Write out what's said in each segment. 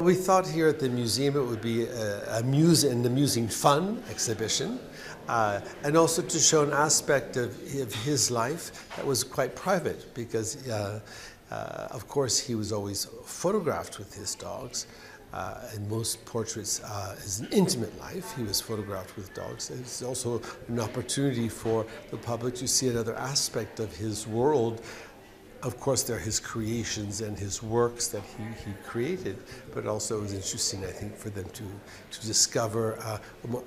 We thought here at the museum it would be an amusing fun exhibition, and also to show an aspect of his life that was quite private, because of course he was always photographed with his dogs. In most portraits, is an intimate life. He was photographed with dogs. It's also an opportunity for the public to see another aspect of his world. Of course, there are his creations and his works that he created, but also it was interesting, I think, for them to discover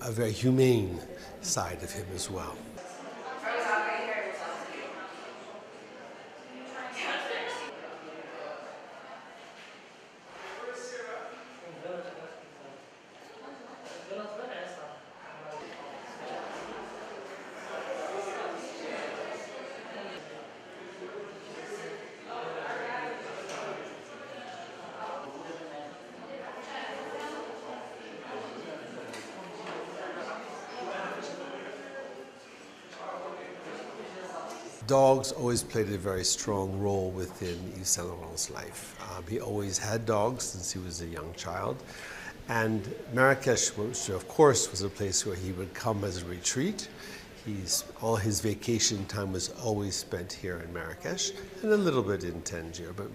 a very humane side of him as well. Dogs always played a very strong role within Yves Saint Laurent's life. He always had dogs since he was a young child. And Marrakech, which of course was a place where he would come as a retreat. All his vacation time was always spent here in Marrakech, and a little bit in Tangier, but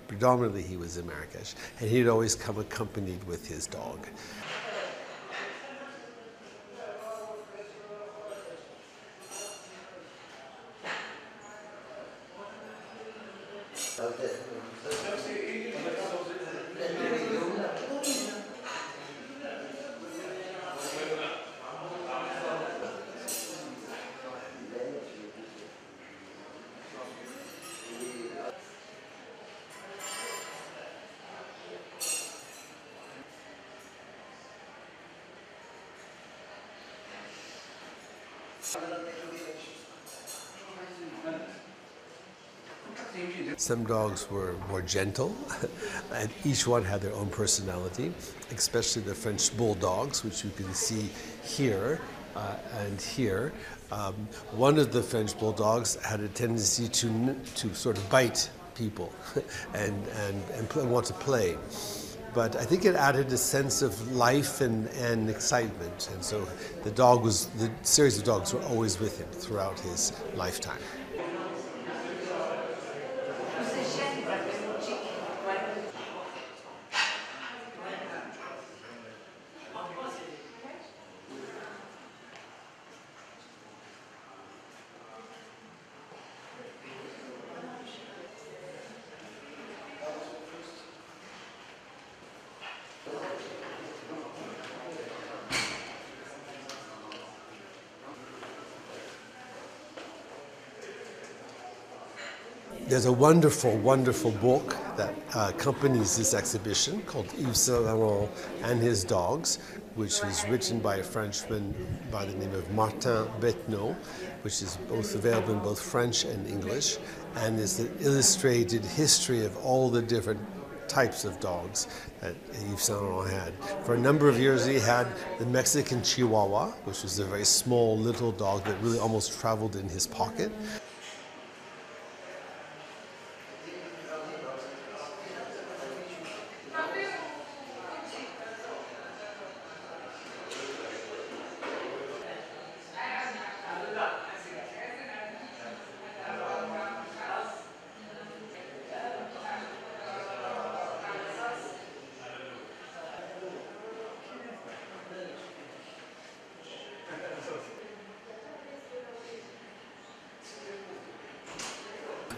predominantly he was in Marrakech. And he'd always come accompanied with his dog. Some dogs were more gentle, and each one had their own personality, especially the French Bulldogs, which you can see here and here. One of the French Bulldogs had a tendency to sort of bite people and want to play. But I think it added a sense of life and excitement, and so the series of dogs were always with him throughout his lifetime. There's a wonderful, wonderful book that accompanies this exhibition called Yves Saint Laurent and His Dogs, which was written by a Frenchman by the name of Martin Bettenot, which is both available in both French and English, and is the illustrated history of all the different types of dogs that Yves Saint Laurent had. For a number of years he had the Mexican Chihuahua, which was a very small little dog that really almost traveled in his pocket.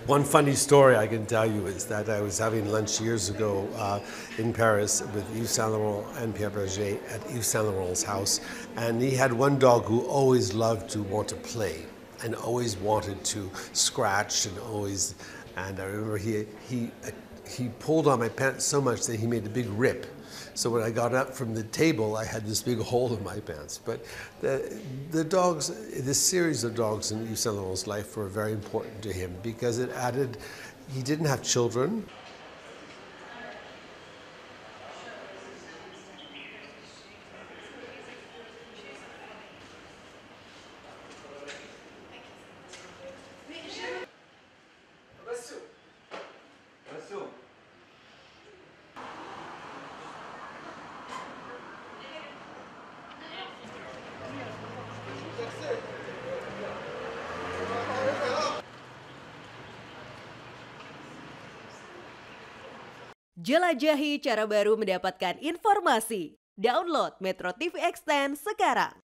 One funny story I can tell you is that I was having lunch years ago in Paris with Yves Saint Laurent and Pierre Berger at Yves Saint Laurent's house, and he had one dog who always loved to want to play and always wanted to scratch and I remember he he pulled on my pants so much that he made a big rip. So when I got up from the table, I had this big hole in my pants. But the dogs, this series of dogs in Yves Saint Laurent's life were very important to him because it added, he didn't have children. Jelajahi cara baru mendapatkan informasi. Download Metro TV Extend sekarang.